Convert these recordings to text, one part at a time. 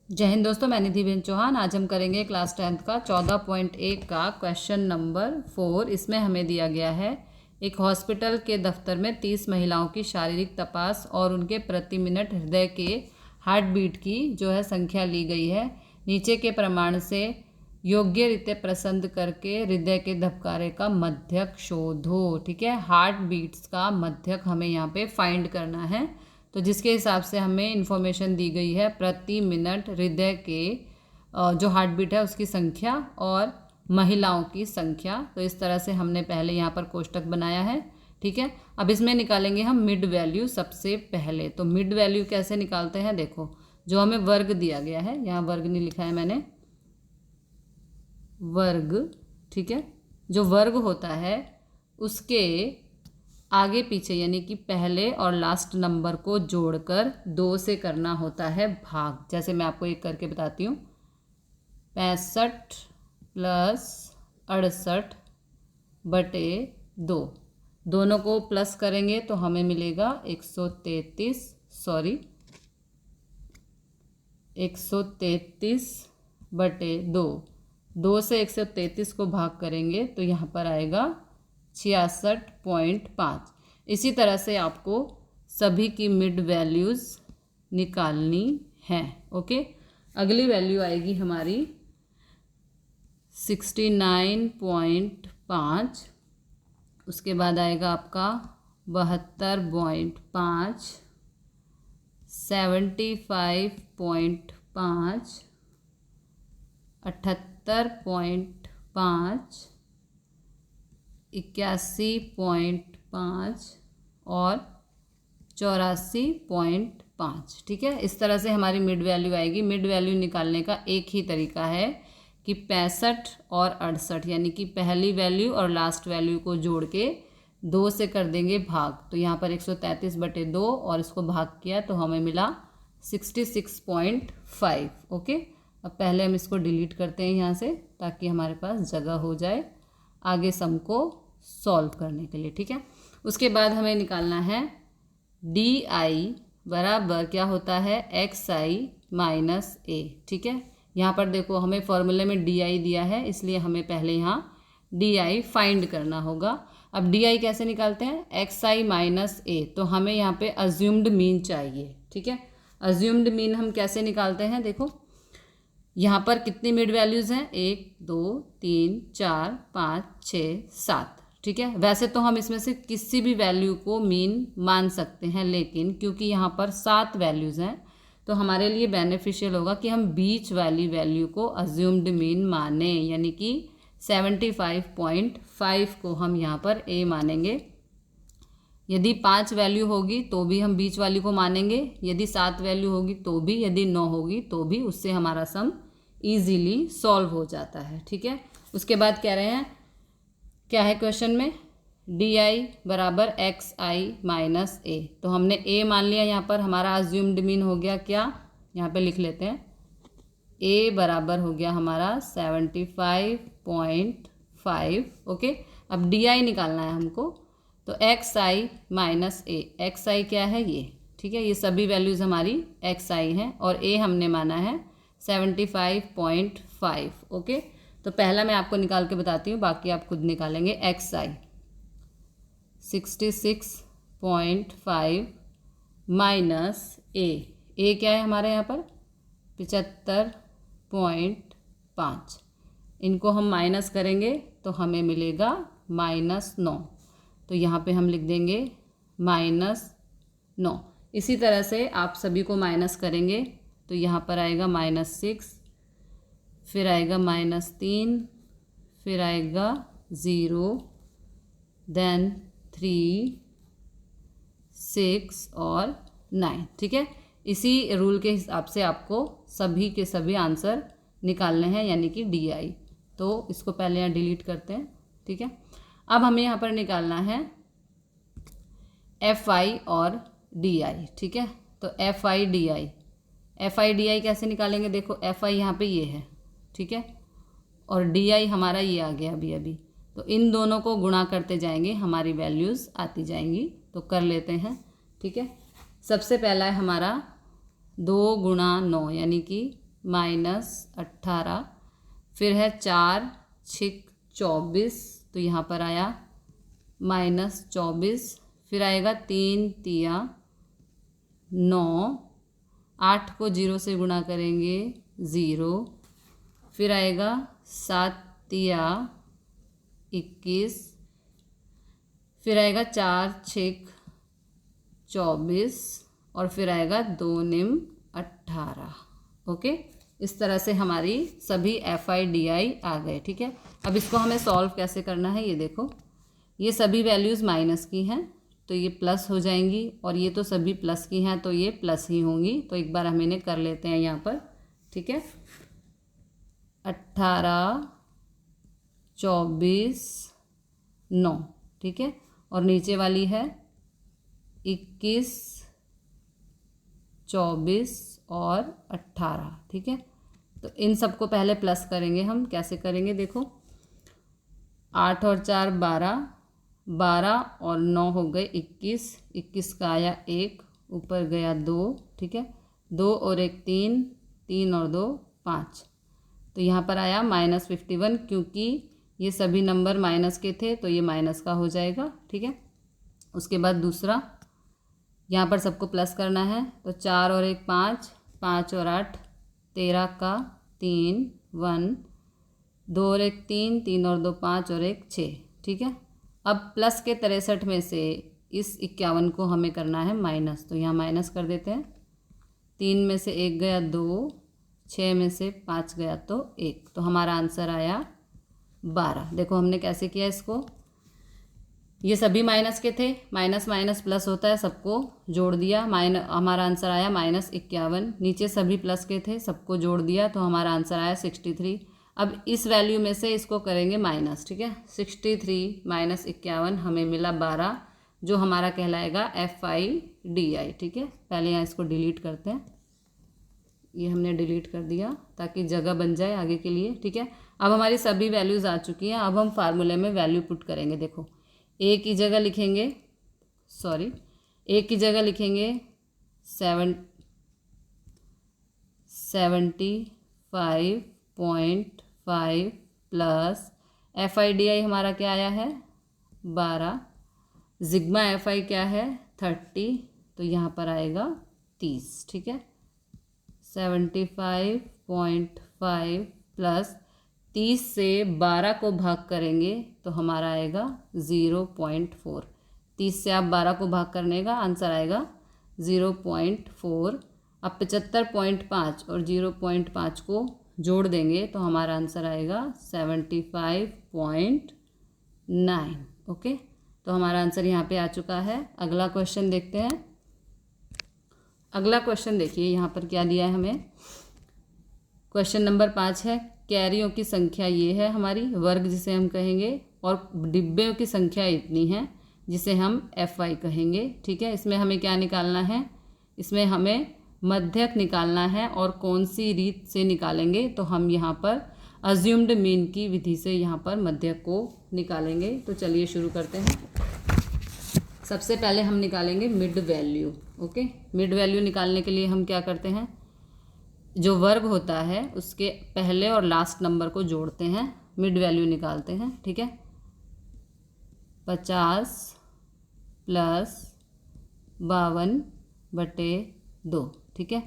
जय हिंद दोस्तों, मैं निधिबेन चौहान। आज हम करेंगे क्लास 10th का 14.1 का क्वेश्चन नंबर 4। इसमें हमें दिया गया है एक हॉस्पिटल के दफ्तर में 30 महिलाओं की शारीरिक तपास और उनके प्रति मिनट हृदय के हार्ट बीट की जो है संख्या ली गई है। नीचे के प्रमाण से योग्य रीते पसंद करके हृदय के धबकारे का मध्यक शोधो। ठीक है, हार्ट बीट्स का मध्यक हमें यहाँ पे फाइंड करना है। तो जिसके हिसाब से हमें इन्फॉर्मेशन दी गई है प्रति मिनट हृदय के जो हार्ट बीट है उसकी संख्या और महिलाओं की संख्या। तो इस तरह से हमने पहले यहाँ पर कोष्टक बनाया है। ठीक है, अब इसमें निकालेंगे हम मिड वैल्यू सबसे पहले। तो मिड वैल्यू कैसे निकालते हैं, देखो जो हमें वर्ग दिया गया है, यहाँ वर्ग नहीं लिखा है मैंने, वर्ग। ठीक है, जो वर्ग होता है उसके आगे पीछे यानी कि पहले और लास्ट नंबर को जोड़कर 2 से करना होता है भाग। जैसे मैं आपको एक करके बताती हूँ, 65 + 68 बटे 2, दोनों को प्लस करेंगे तो हमें मिलेगा 133 बटे 2। 2 से 133 को भाग करेंगे तो यहाँ पर आएगा 66.5। इसी तरह से आपको सभी की मिड वैल्यूज़ निकालनी है। ओके, अगली वैल्यू आएगी हमारी 69.5, उसके बाद आएगा आपका 72.5, 75.5, 78.5, 81.5 और 84.5। ठीक है, इस तरह से हमारी मिड वैल्यू आएगी। मिड वैल्यू निकालने का एक ही तरीका है कि 65 और 68 यानी कि पहली वैल्यू और लास्ट वैल्यू को जोड़ के 2 से कर देंगे भाग। तो यहाँ पर 133 बटे 2 और इसको भाग किया तो हमें मिला 66.5। ओके, अब पहले हम इसको डिलीट करते हैं यहाँ से ताकि हमारे पास जगह हो जाए आगे सम को सॉल्व करने के लिए। ठीक है, उसके बाद हमें निकालना है DI बराबर क्या होता है, XI माइनस A। ठीक है, यहाँ पर देखो हमें फॉर्मूले में DI दिया है, इसलिए हमें पहले यहाँ DI फाइंड करना होगा। अब DI कैसे निकालते हैं, XI माइनस A। तो हमें यहाँ पे अज्यूम्ड मीन चाहिए। ठीक है, अज्यूम्ड मीन हम कैसे निकालते हैं, देखो यहाँ पर कितनी मिड वैल्यूज़ हैं, 1 2 3 4 5 6 7। ठीक है, वैसे तो हम इसमें से किसी भी वैल्यू को मीन मान सकते हैं, लेकिन क्योंकि यहाँ पर 7 वैल्यूज़ हैं तो हमारे लिए बेनिफिशियल होगा कि हम बीच वाली वैल्यू को अज्यूम्ड मीन माने, यानी कि 75.5 को हम यहाँ पर A मानेंगे। यदि 5 वैल्यू होगी तो भी हम बीच वाली को मानेंगे, यदि 7 वैल्यू होगी तो भी, यदि 9 होगी तो भी, उससे हमारा सम इजीली सॉल्व हो जाता है। ठीक है, उसके बाद कह रहे हैं, क्या है क्वेश्चन में, DI बराबर XI माइनस A। तो हमने A मान लिया, यहाँ पर हमारा अज्यूम्ड मीन हो गया क्या, यहाँ पे लिख लेते हैं, A बराबर हो गया हमारा 75.5। ओके, अब DI निकालना है हमको, तो XI माइनस A, XI क्या है ये, ठीक है, ये सभी वैल्यूज़ हमारी XI हैं और A हमने माना है 75.5। ओके, तो पहला मैं आपको निकाल के बताती हूँ, बाकी आप खुद निकालेंगे। XI 66.5 माइनस A क्या है हमारे यहाँ पर 75.5, इनको हम माइनस करेंगे तो हमें मिलेगा -9। तो यहाँ पे हम लिख देंगे -9। इसी तरह से आप सभी को माइनस करेंगे तो यहाँ पर आएगा -6, फिर आएगा -3, फिर आएगा 0, देन 3, 6 और 9। ठीक है, इसी रूल के हिसाब से आपको सभी के सभी आंसर निकालने हैं, यानी कि DI। तो इसको पहले यहाँ डिलीट करते हैं। ठीक है, अब हमें यहाँ पर निकालना है FI और DI। ठीक है, तो FI DI कैसे निकालेंगे, देखो FI यहाँ पे ये है, ठीक है, और DI हमारा ये आ गया अभी। तो इन दोनों को गुणा करते जाएंगे, हमारी वैल्यूज़ आती जाएंगी। तो कर लेते हैं। ठीक है, सबसे पहला है हमारा 2 × 9 यानी कि -18, फिर है 4 6 24, तो यहाँ पर आया -24, फिर आएगा 3 तिया 9, 8 को 0 से गुणा करेंगे 0, फिर आएगा 7 तिया 21, फिर आएगा 4 6 24 और फिर आएगा 2 निम 18। ओके, इस तरह से हमारी सभी FIDI आ गए। ठीक है, अब इसको हमें सॉल्व कैसे करना है, ये देखो, ये सभी वैल्यूज़ माइनस की हैं तो ये प्लस हो जाएंगी, और ये तो सभी प्लस की हैं तो ये प्लस ही होंगी। तो एक बार हम इन्हें कर लेते हैं यहाँ पर। ठीक है, 18 24 9, ठीक है, और नीचे वाली है 21 24 और 18। ठीक है, तो इन सबको पहले प्लस करेंगे हम। कैसे करेंगे देखो, 8 और 4 12, 12 और 9 हो गए 21, 21 का आया 1, ऊपर गया 2, ठीक है, 2 और 1 3, 3 और 2 5, तो यहाँ पर आया -51, क्योंकि ये सभी नंबर माइनस के थे तो ये माइनस का हो जाएगा। ठीक है, उसके बाद दूसरा, यहाँ पर सबको प्लस करना है, तो 4 और 1 5, 5 और 8 13 का 3 1, 2 और 1 3, 3 और 2 5 और 1 6। ठीक है, अब प्लस के 63 में से इस 51 को हमें करना है माइनस, तो यहाँ माइनस कर देते हैं। 3 में से 1 गया 2, 6 में से 5 गया तो 1, तो हमारा आंसर आया 12। देखो हमने कैसे किया इसको, ये सभी माइनस के थे, माइनस माइनस प्लस होता है, सबको जोड़ दिया, हमारा आंसर आया -51। नीचे सभी प्लस के थे, सबको जोड़ दिया, तो हमारा आंसर आया 63। अब इस वैल्यू में से इसको करेंगे माइनस। ठीक है, 63 - 51 हमें मिला 12, जो हमारा कहलाएगा FIDI। ठीक है, पहले यहाँ इसको डिलीट करते हैं, ये हमने डिलीट कर दिया ताकि जगह बन जाए आगे के लिए। ठीक है, अब हमारी सभी वैल्यूज़ आ चुकी हैं। अब हम फार्मूले में वैल्यू पुट करेंगे। देखो, ए की जगह लिखेंगे 75.5 प्लस FIDI हमारा क्या आया है 12, सिग्मा FI क्या है 30, तो यहाँ पर आएगा 30। ठीक है, 75.5 प्लस 30 से 12 को भाग करेंगे तो हमारा आएगा 0.4। 30 से आप 12 को भाग करने का आंसर आएगा 0.4। अब 75.5 और 0.5 को जोड़ देंगे तो हमारा आंसर आएगा 75.9। ओके, तो हमारा आंसर यहाँ पे आ चुका है। अगला क्वेश्चन देखते हैं। अगला क्वेश्चन देखिए, यहाँ पर क्या दिया है हमें। क्वेश्चन नंबर 5 है, कैरियों की संख्या ये है हमारी, वर्ग जिसे हम कहेंगे, और डिब्बों की संख्या इतनी है जिसे हम FI कहेंगे। ठीक है, इसमें हमें क्या निकालना है, इसमें हमें मध्यक निकालना है। और कौन सी रीत से निकालेंगे, तो हम यहाँ पर अज्यूम्ड मीन की विधि से यहाँ पर मध्यक को निकालेंगे। तो चलिए शुरू करते हैं। सबसे पहले हम निकालेंगे mid value. Okay, mid value निकालने के लिए हम क्या करते हैं, जो वर्ग होता है उसके पहले और लास्ट नंबर को जोड़ते हैं, मिड वैल्यू निकालते हैं। ठीक है, 50 प्लस 52/2। ठीक है,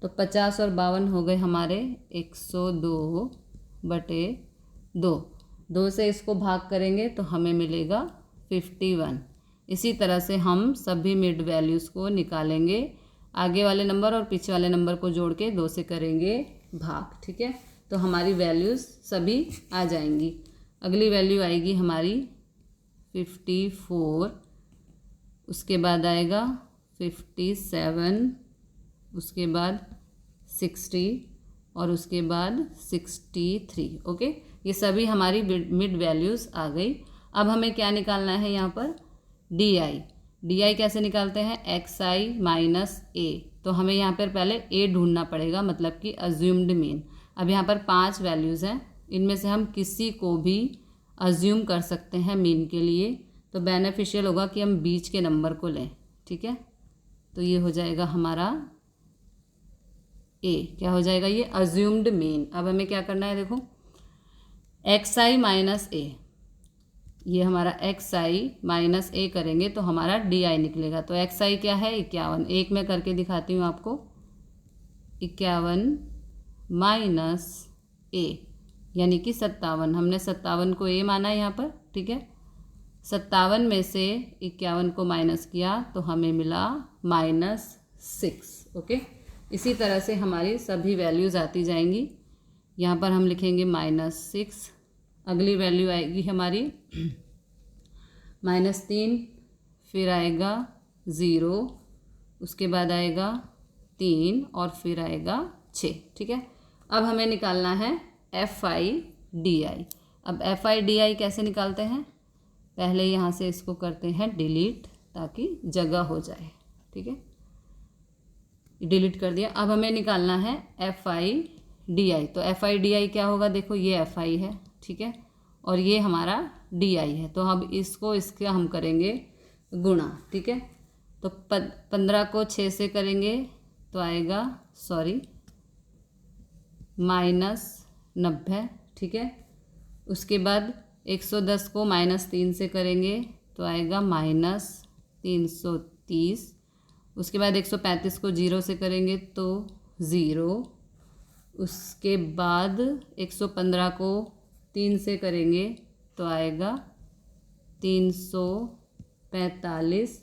तो 50 और 52 हो गए हमारे 102/2। 2 से इसको भाग करेंगे तो हमें मिलेगा 51। इसी तरह से हम सभी मिड वैल्यूज़ को निकालेंगे, आगे वाले नंबर और पीछे वाले नंबर को जोड़ के 2 से करेंगे भाग। ठीक है, तो हमारी वैल्यूज़ सभी आ जाएंगी। अगली वैल्यू आएगी हमारी 54, उसके बाद आएगा 57, उसके बाद 60 और उसके बाद 63। ओके, ये सभी हमारी मिड वैल्यूज़ आ गई। अब हमें क्या निकालना है यहाँ पर, DI कैसे निकालते हैं, XI माइनस A। तो हमें यहाँ पर पहले A ढूंढना पड़ेगा, मतलब कि अज्यूम्ड मीन। अब यहाँ पर 5 वैल्यूज़ हैं, इनमें से हम किसी को भी अज्यूम कर सकते हैं मीन के लिए। तो बेनिफिशियल होगा कि हम बीच के नंबर को लें। ठीक है, तो ये हो जाएगा हमारा ए क्या हो जाएगा, ये अज्यूम्ड मीन। अब हमें क्या करना है, देखो एक्स आई माइनस ए, ये हमारा एक्स आई माइनस ए करेंगे तो हमारा डी आई निकलेगा। तो एक्स आई क्या है 51, एक में करके दिखाती हूँ आपको, 51 माइनस ए यानी कि 57। हमने 57 को ए माना है यहाँ पर, ठीक है। 57 में से 51 को माइनस किया तो हमें मिला -6। ओके, इसी तरह से हमारी सभी वैल्यूज़ आती जाएंगी। यहाँ पर हम लिखेंगे -6, अगली वैल्यू आएगी हमारी -3, फिर आएगा 0, उसके बाद आएगा 3 और फिर आएगा 6, ठीक है। अब हमें निकालना है FIDI। अब FIDI कैसे निकालते हैं, पहले यहाँ से इसको करते हैं डिलीट ताकि जगह हो जाए, ठीक है। डिलीट कर दिया। अब हमें निकालना है FIDI। तो FIDI क्या होगा, देखो ये FI है, ठीक है, और ये हमारा DI है। तो अब इसको इसके हम करेंगे गुणा, ठीक है। तो 15 को 6 से करेंगे तो आएगा -90, ठीक है। उसके बाद 110 को -3 से करेंगे तो आएगा -330। उसके बाद 135 को 0 से करेंगे तो 0। उसके बाद 115 को 3 से करेंगे तो आएगा 345।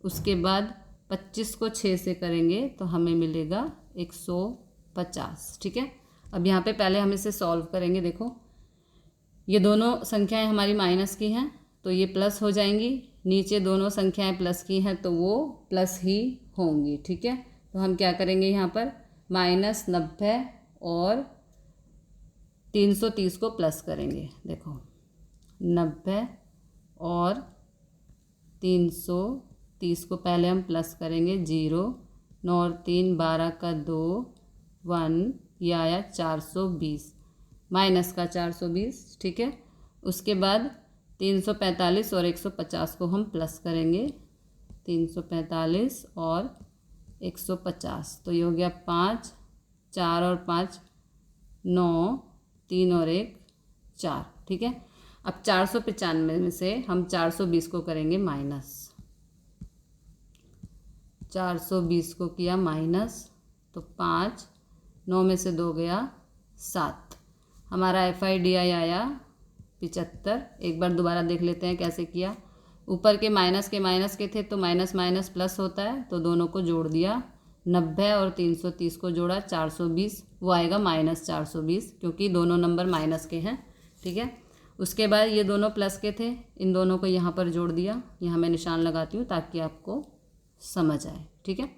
उसके बाद 25 को 6 से करेंगे तो हमें मिलेगा 150, ठीक है। अब यहाँ पे पहले हम इसे सॉल्व करेंगे। देखो ये दोनों संख्याएं हमारी माइनस की हैं तो ये प्लस हो जाएंगी, नीचे दोनों संख्याएं प्लस की हैं तो वो प्लस ही होंगी, ठीक है। तो हम क्या करेंगे, यहाँ पर -90 और 330 को प्लस करेंगे। देखो 90 और 330 को पहले हम प्लस करेंगे, 0, 9 और 3 12 का 2, 1, ये आया 420, माइनस का 420, ठीक है। उसके बाद 345 और 150 को हम प्लस करेंगे, 345 और 150, तो ये हो गया 5, 4 और 5 9, 3 और 1 4, ठीक है। अब 495 में से हम 420 को करेंगे माइनस, 420 को किया माइनस तो 5, 9 में से 2 गया 7, हमारा FIDI आया 75। एक बार दोबारा देख लेते हैं कैसे किया। ऊपर के माइनस के थे तो माइनस माइनस प्लस होता है, तो दोनों को जोड़ दिया, 90 और 330 को जोड़ा 420, वो आएगा -420 क्योंकि दोनों नंबर माइनस के हैं, ठीक है। उसके बाद ये दोनों प्लस के थे, इन दोनों को यहाँ पर जोड़ दिया, यहाँ मैं निशान लगाती हूँ ताकि आपको समझ आए, ठीक है।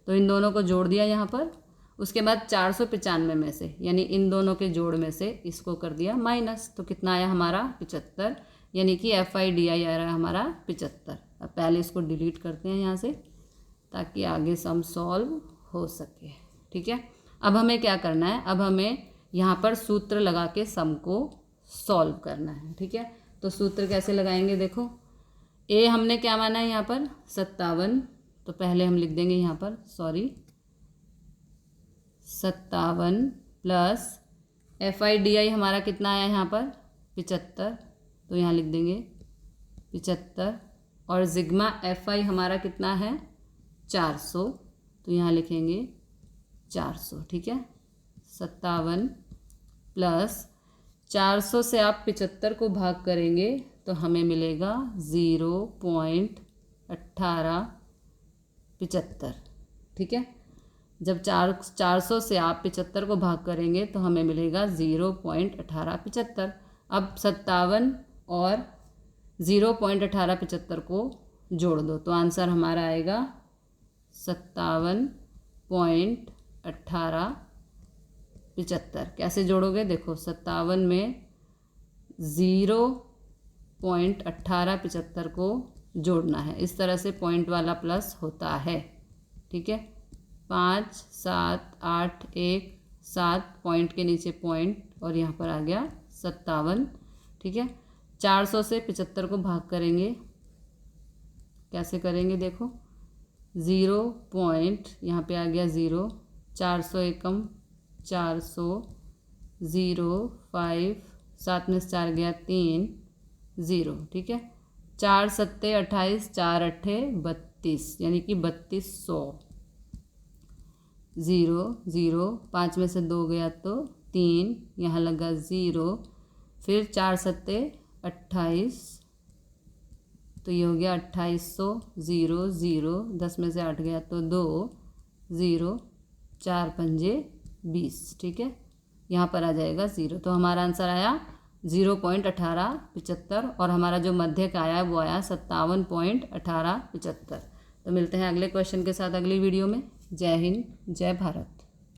तो इन दोनों को जोड़ दिया यहाँ पर। उसके बाद 495 में से यानी इन दोनों के जोड़ में से इसको कर दिया माइनस, तो कितना आया हमारा 75, यानी कि FIDI आ रहा है हमारा 75। अब पहले इसको डिलीट करते हैं यहाँ से ताकि आगे सम सॉल्व हो सके, ठीक है। अब हमें क्या करना है, अब हमें यहाँ पर सूत्र लगा के सम को सॉल्व करना है, ठीक है। तो सूत्र कैसे लगाएंगे, देखो ए हमने क्या माना है यहाँ पर 57, तो पहले हम लिख देंगे यहाँ पर 57 प्लस FIDI हमारा कितना आया यहाँ पर 75, तो यहाँ लिख देंगे 75, और सिग्मा FI हमारा कितना है 400, तो यहाँ लिखेंगे 400, ठीक है। 57 प्लस 400 से आप 75 को भाग करेंगे तो हमें मिलेगा 0.1875, ठीक है। जब 400 से आप 75 को भाग करेंगे तो हमें मिलेगा 0.1875। अब 57 और 0.1875 को जोड़ दो तो आंसर हमारा आएगा 57.1875। कैसे जोड़ोगे, देखो 57 में 0.1875 को जोड़ना है, इस तरह से पॉइंट वाला प्लस होता है, ठीक है। 5 7 8 1 7 पॉइंट के नीचे पॉइंट और यहाँ पर आ गया 57, ठीक है। 400 से 75 को भाग करेंगे, कैसे करेंगे, देखो 0 पॉइंट यहाँ पे आ गया 0, 400 एकम 400, 0 5, 7 में से 4 गया 3, 0, ठीक है। 4 सत्ते 28, 4 अट्ठे 32, यानी कि 3200। 0 0, 5 में से 2 गया तो 3, यहाँ लगा 0, फिर 4 सत्ते 28, तो ये हो गया 2800, 0 0, 10 में से 8 गया तो 2, 0, 4 पंजे 20, ठीक है। यहाँ पर आ जाएगा 0, तो हमारा आंसर आया 0.1875 और हमारा जो मध्यक आया वो आया 57.1875। तो मिलते हैं अगले क्वेश्चन के साथ अगली वीडियो में। जय हिंद, जय भारत।